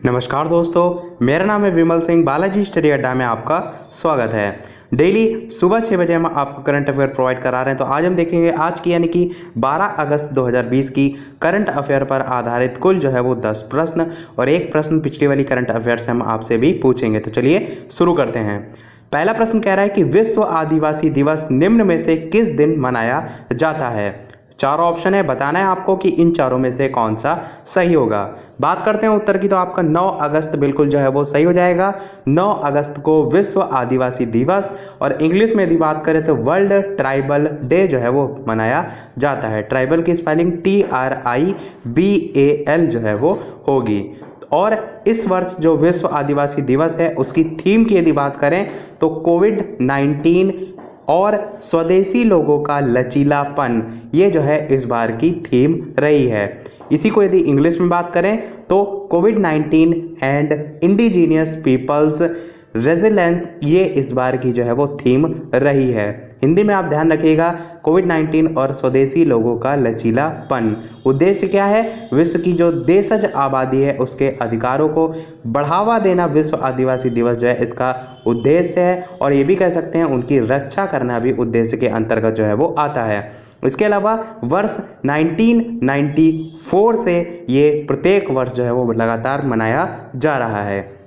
नमस्कार दोस्तों, मेरा नाम है विमल सिंह। बालाजी स्टडी अड्डा में आपका स्वागत है। डेली सुबह 6 बजे हम आपको करंट अफेयर प्रोवाइड करा रहे हैं। तो आज हम देखेंगे आज की यानी कि 12 अगस्त 2020 की करंट अफेयर पर आधारित कुल जो है वो 10 प्रश्न और एक प्रश्न पिछली वाली करंट अफेयर से हम आपसे भी पूछेंगे। तो चलिए शुरू करते हैं। पहला प्रश्न कह रहा है कि विश्व आदिवासी दिवस निम्न में से किस दिन मनाया जाता है। चारों ऑप्शन है, बताना है आपको कि इन चारों में से कौन सा सही होगा। बात करते हैं उत्तर की, तो आपका 9 अगस्त बिल्कुल जो है वो सही हो जाएगा। 9 अगस्त को विश्व आदिवासी दिवस और इंग्लिश में यदि बात करें तो वर्ल्ड ट्राइबल डे जो है वो मनाया जाता है। ट्राइबल की स्पेलिंग TRIBAL जो है वो होगी। और इस वर्ष जो विश्व आदिवासी दिवस है उसकी थीम की यदि बात करें तो कोविड-19 और स्वदेशी लोगों का लचीलापन, ये जो है इस बार की थीम रही है। इसी को यदि इंग्लिश में बात करें तो कोविड-19 एंड इंडिजीनियस पीपल्स रेजिलेंस, ये इस बार की जो है वो थीम रही है। हिंदी में आप ध्यान रखिएगा, कोविड-19 और स्वदेशी लोगों का लचीलापन। उद्देश्य क्या है? विश्व की जो देशज आबादी है उसके अधिकारों को बढ़ावा देना विश्व आदिवासी दिवस जो है इसका उद्देश्य है। और ये भी कह सकते हैं उनकी रक्षा करना भी उद्देश्य के अंतर्गत जो है वो आता है। इसके अलावा वर्ष 1994 से ये प्रत्येक वर्ष जो है वो लगातार मनाया जा रहा है।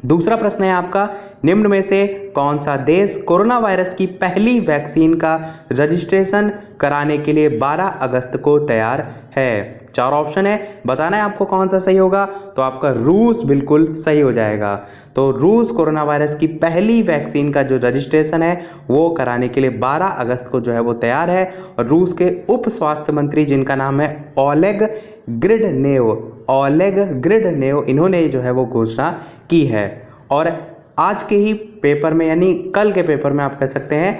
दूसरा प्रश्न है आपका, निम्न में से कौन सा देश कोरोना वायरस की पहली वैक्सीन का रजिस्ट्रेशन कराने के लिए 12 अगस्त को तैयार है। चार ऑप्शन है, बताना है आपको कौन सा सही होगा। तो आपका रूस बिल्कुल सही हो जाएगा। तो रूस कोरोना वायरस की पहली वैक्सीन का जो रजिस्ट्रेशन है वो कराने के लिए 12 अगस्त को जो है वो तैयार है। और रूस के उप स्वास्थ्य मंत्री जिनका नाम है ओलेग ग्रिडनेव, इन्होंने जो है वो घोषणा की है। और आज के ही पेपर में यानी कल के पेपर में आप कह सकते हैं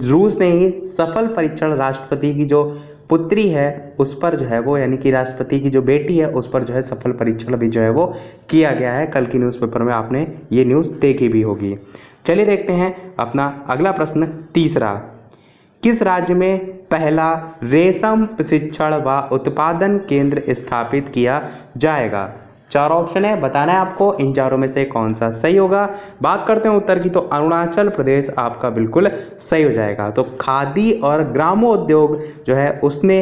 रूस ने ही सफल परीक्षण राष्ट्रपति की जो पुत्री है उस पर जो है वो यानी कि राष्ट्रपति की जो बेटी है उस पर जो है सफल परीक्षण भी जो है वो किया गया है। कल की न्यूज़पेपर में आपने ये न्यूज़ देखी भी होगी। चलिए देखते हैं अपना अगला प्रश्न, तीसरा। किस राज्य में पहला रेशम प्रशिक्षण व उत्पादन केंद्र स्थापित किया जाएगा। चार ऑप्शन है, बताना है आपको इन चारों में से कौन सा सही होगा। बात करते हैं उत्तर की, तो अरुणाचल प्रदेश आपका बिल्कुल सही हो जाएगा। तो खादी और ग्रामोद्योग जो है उसने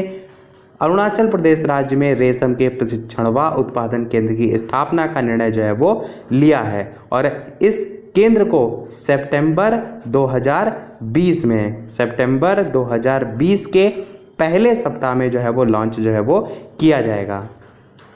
अरुणाचल प्रदेश राज्य में रेशम के प्रशिक्षण व उत्पादन केंद्र की स्थापना का निर्णय जो है वो लिया है। और इस केंद्र को सितंबर 2020 के पहले सप्ताह में जो है वो लॉन्च जो है वो किया जाएगा।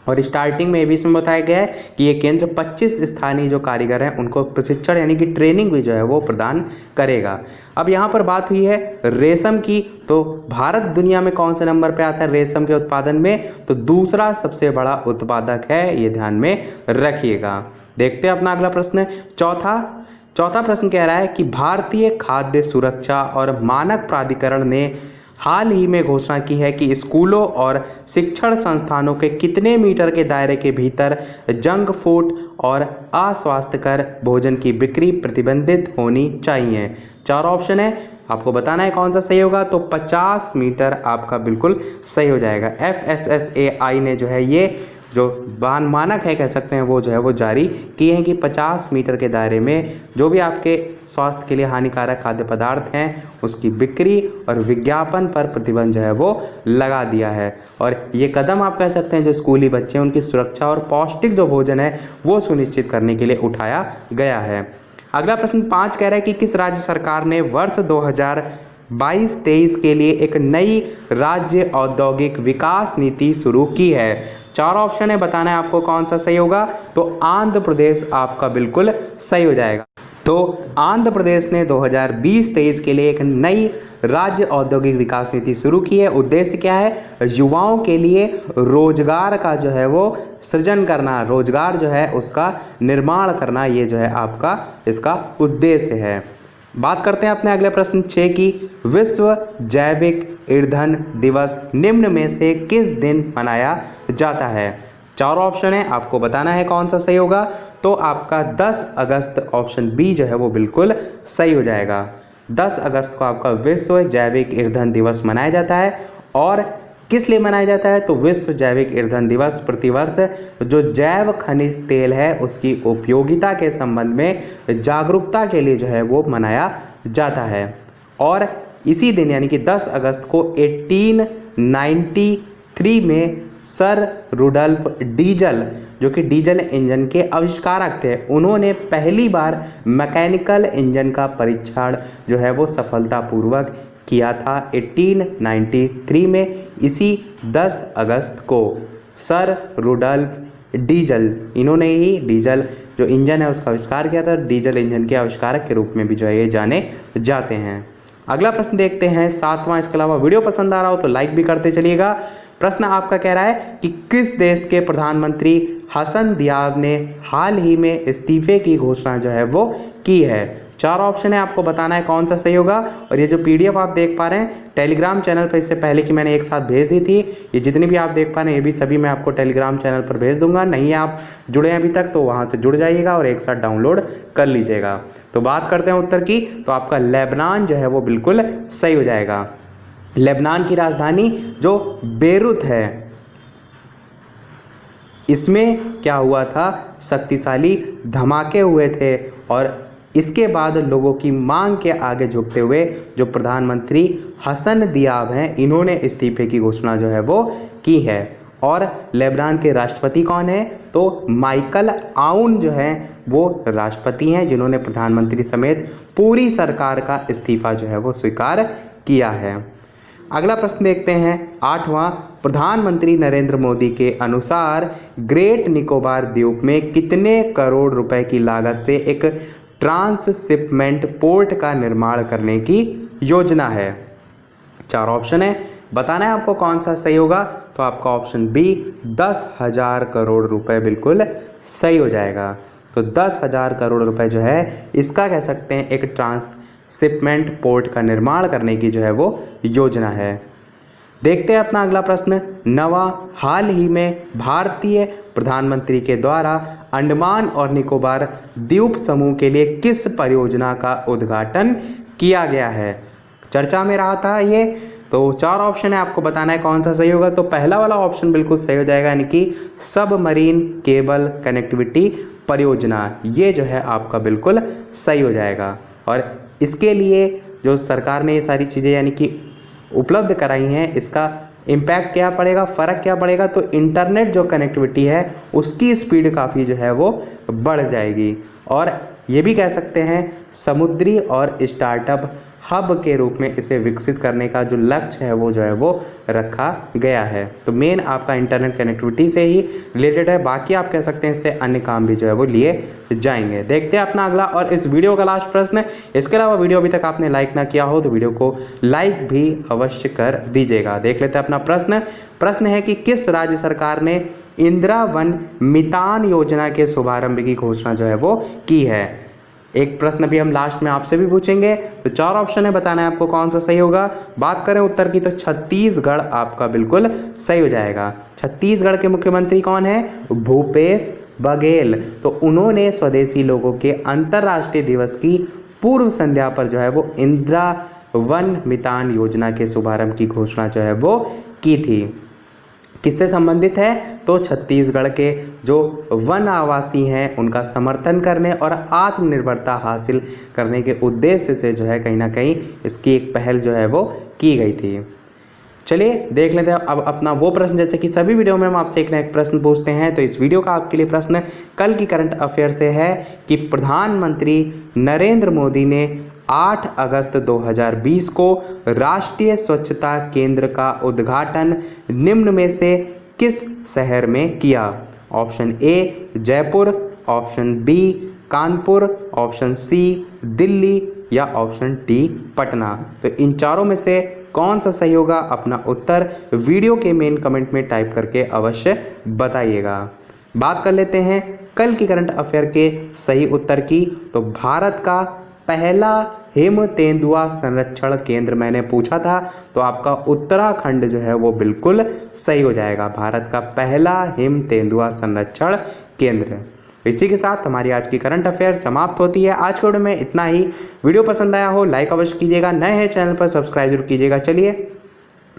और स्टार्टिंग में भी इसमें बताया गया है कि ये केंद्र 25 स्थानीय जो कारीगर हैं उनको प्रशिक्षण यानी कि ट्रेनिंग भी जो है वो प्रदान करेगा। अब यहाँ पर बात हुई है रेशम की, तो भारत दुनिया में कौन से नंबर पे आता है रेशम के उत्पादन में? तो दूसरा सबसे बड़ा उत्पादक है, ये ध्यान में रखिएगा। देखते हैं अपना अगला प्रश्न, चौथा प्रश्न कह रहा है कि भारतीय खाद्य सुरक्षा और मानक प्राधिकरण ने हाल ही में घोषणा की है कि स्कूलों और शिक्षण संस्थानों के कितने मीटर के दायरे के भीतर जंक फूड और अस्वास्थ्यकर भोजन की बिक्री प्रतिबंधित होनी चाहिए। चार ऑप्शन है, आपको बताना है कौन सा सही होगा। तो 50 मीटर आपका बिल्कुल सही हो जाएगा। FSSAI ने जो है ये जो मानक है कह सकते हैं वो जो है वो जारी किए हैं कि 50 मीटर के दायरे में जो भी आपके स्वास्थ्य के लिए हानिकारक खाद्य पदार्थ हैं उसकी बिक्री और विज्ञापन पर प्रतिबंध जो है वो लगा दिया है। और ये कदम आप कह सकते हैं जो स्कूली बच्चे हैं उनकी सुरक्षा और पौष्टिक जो भोजन है वो सुनिश्चित करने के लिए उठाया गया है। अगला प्रश्न 5 कह रहा है कि किस राज्य सरकार ने वर्ष 2022-23 के लिए एक नई राज्य औद्योगिक विकास नीति शुरू की है। चार ऑप्शन है, बताना है आपको कौन सा सही होगा। तो आंध्र प्रदेश आपका बिल्कुल सही हो जाएगा। तो आंध्र प्रदेश ने 2020-23 के लिए एक नई राज्य औद्योगिक विकास नीति शुरू की है। उद्देश्य क्या है? युवाओं के लिए रोजगार का जो है वो सृजन करना, रोजगार जो है उसका निर्माण करना, ये जो है आपका इसका उद्देश्य है। बात करते हैं अपने अगले प्रश्न 6 की, विश्व जैविक ईंधन दिवस निम्न में से किस दिन मनाया जाता है। चार ऑप्शन है, आपको बताना है कौन सा सही होगा। तो आपका 10 अगस्त ऑप्शन बी जो है वो बिल्कुल सही हो जाएगा। 10 अगस्त को आपका विश्व जैविक ईंधन दिवस मनाया जाता है। और किस लिए मनाया जाता है? तो विश्व जैविक ईंधन दिवस प्रतिवर्ष जो जैव खनिज तेल है उसकी उपयोगिता के संबंध में जागरूकता के लिए जो है वो मनाया जाता है। और इसी दिन यानी कि 10 अगस्त को 1893 में सर रुडल्फ डीजल, जो कि डीजल इंजन के आविष्कारक थे, उन्होंने पहली बार मैकेनिकल इंजन का परीक्षण जो है वो सफलतापूर्वक किया था 1893 में। इसी 10 अगस्त को सर रुडल्फ डीजल, इन्होंने ही डीजल जो इंजन है उसका आविष्कार किया था। डीजल इंजन के आविष्कारक के रूप में भी जो है ये जाने जाते हैं। अगला प्रश्न देखते हैं 7वां। इसके अलावा वीडियो पसंद आ रहा हो तो लाइक भी करते चलिएगा। प्रश्न आपका कह रहा है कि किस देश के प्रधानमंत्री हसन दियाब ने हाल ही में इस्तीफे की घोषणा जो है वो की है? 4 ऑप्शन है, आपको बताना है कौन सा सही होगा। और ये जो PDF आप देख पा रहे हैं टेलीग्राम चैनल पर, इससे पहले कि मैंने एक साथ भेज दी थी, ये जितनी भी आप देख पा रहे हैं ये भी सभी मैं आपको टेलीग्राम चैनल पर भेज दूंगा। नहीं आप जुड़े हैं अभी तक तो वहाँ से जुड़ जाइएगा और एक साथ डाउनलोड कर लीजिएगा। तो बात करते हैं उत्तर की, तो आपका लेबनान जो है वो बिल्कुल सही हो जाएगा। लेबनान की राजधानी जो बेरूत है, इसमें क्या हुआ था, शक्तिशाली धमाके हुए थे और इसके बाद लोगों की मांग के आगे झुकते हुए जो प्रधानमंत्री हसन दियाब हैं, इन्होंने इस्तीफे की घोषणा जो है वो की है। और लेबनान के राष्ट्रपति कौन है? तो माइकल आउन जो हैं वो राष्ट्रपति हैं, जिन्होंने प्रधानमंत्री समेत पूरी सरकार का इस्तीफा जो है वो स्वीकार किया है। अगला प्रश्न देखते हैं 8वां। प्रधानमंत्री नरेंद्र मोदी के अनुसार ग्रेट निकोबार द्वीप में कितने करोड़ रुपए की लागत से एक ट्रांसशिपमेंट पोर्ट का निर्माण करने की योजना है? 4 ऑप्शन है, बताना है आपको कौन सा सही होगा। तो आपका ऑप्शन बी 10,000 करोड़ रुपए बिल्कुल सही हो जाएगा। तो 10,000 करोड़ रुपए जो है इसका कह सकते हैं एक ट्रांसशिपमेंट पोर्ट का निर्माण करने की जो है वो योजना है। देखते हैं अपना अगला प्रश्न 9वां। हाल ही में भारतीय प्रधानमंत्री के द्वारा अंडमान और निकोबार द्वीप समूह के लिए किस परियोजना का उद्घाटन किया गया है? चर्चा में रहा था ये। तो 4 ऑप्शन है, आपको बताना है कौन सा सही होगा। तो पहला वाला ऑप्शन बिल्कुल सही हो जाएगा, यानी कि सबमरीन केबल कनेक्टिविटी परियोजना, ये जो है आपका बिल्कुल सही हो जाएगा। और इसके लिए जो सरकार ने ये सारी चीज़ें यानी कि उपलब्ध कराई हैं, इसका इम्पैक्ट क्या पड़ेगा, फ़र्क क्या पड़ेगा? तो इंटरनेट जो कनेक्टिविटी है उसकी स्पीड काफ़ी जो है वो बढ़ जाएगी। और ये भी कह सकते हैं समुद्री और स्टार्टअप हब के रूप में इसे विकसित करने का जो लक्ष्य है वो जो है वो रखा गया है। तो मेन आपका इंटरनेट कनेक्टिविटी से ही रिलेटेड है, बाकी आप कह सकते हैं इससे अन्य काम भी जो है वो लिए जाएंगे। देखते हैं अपना अगला और इस वीडियो का लास्ट प्रश्न। इसके अलावा वीडियो अभी तक आपने लाइक ना किया हो तो वीडियो को लाइक भी अवश्य कर दीजिएगा। देख लेते हैं अपना प्रश्न है कि किस राज्य सरकार ने इंदिरा वन मितान योजना के शुभारंभ की घोषणा जो है वो की है? एक प्रश्न भी हम लास्ट में आपसे भी पूछेंगे। तो 4 ऑप्शन है, बताना है आपको कौन सा सही होगा। बात करें उत्तर की तो छत्तीसगढ़ आपका बिल्कुल सही हो जाएगा। छत्तीसगढ़ के मुख्यमंत्री कौन है? भूपेश बघेल। तो उन्होंने स्वदेशी लोगों के अंतर्राष्ट्रीय दिवस की पूर्व संध्या पर जो है वो इंदिरा वन मितान योजना के शुभारंभ की घोषणा जो है वो की थी। किससे संबंधित है? तो छत्तीसगढ़ के जो वन आवासी हैं उनका समर्थन करने और आत्मनिर्भरता हासिल करने के उद्देश्य से जो है कहीं ना कहीं इसकी एक पहल जो है वो की गई थी। चलिए देख लेते हैं अब अपना वो प्रश्न, जैसे कि सभी वीडियो में हम आपसे एक ना एक प्रश्न पूछते हैं। तो इस वीडियो का आपके लिए प्रश्न कल की करंट अफेयर से है कि प्रधानमंत्री नरेंद्र मोदी ने 8 अगस्त 2020 को राष्ट्रीय स्वच्छता केंद्र का उद्घाटन निम्न में से किस शहर में किया? Option A Jaipur, option B Kanpur, option C Delhi या ऑप्शन डी पटना। तो इन चारों में से कौन सा सही होगा? अपना उत्तर वीडियो के मेन कमेंट में टाइप करके अवश्य बताइएगा। बात कर लेते हैं कल की करंट अफेयर के सही उत्तर की। तो भारत का पहला हिम तेंदुआ संरक्षण केंद्र मैंने पूछा था, तो आपका उत्तराखंड जो है वो बिल्कुल सही हो जाएगा। भारत का पहला हिम तेंदुआ संरक्षण केंद्र। इसी के साथ हमारी आज की करंट अफेयर समाप्त होती है। आज के वीडियो में इतना ही। वीडियो पसंद आया हो लाइक अवश्य कीजिएगा, नए हैं चैनल पर सब्सक्राइब जरूर कीजिएगा। चलिए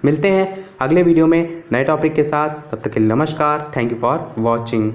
मिलते हैं अगले वीडियो में नए टॉपिक के साथ, तब तक के लिए नमस्कार। Thank you for watching.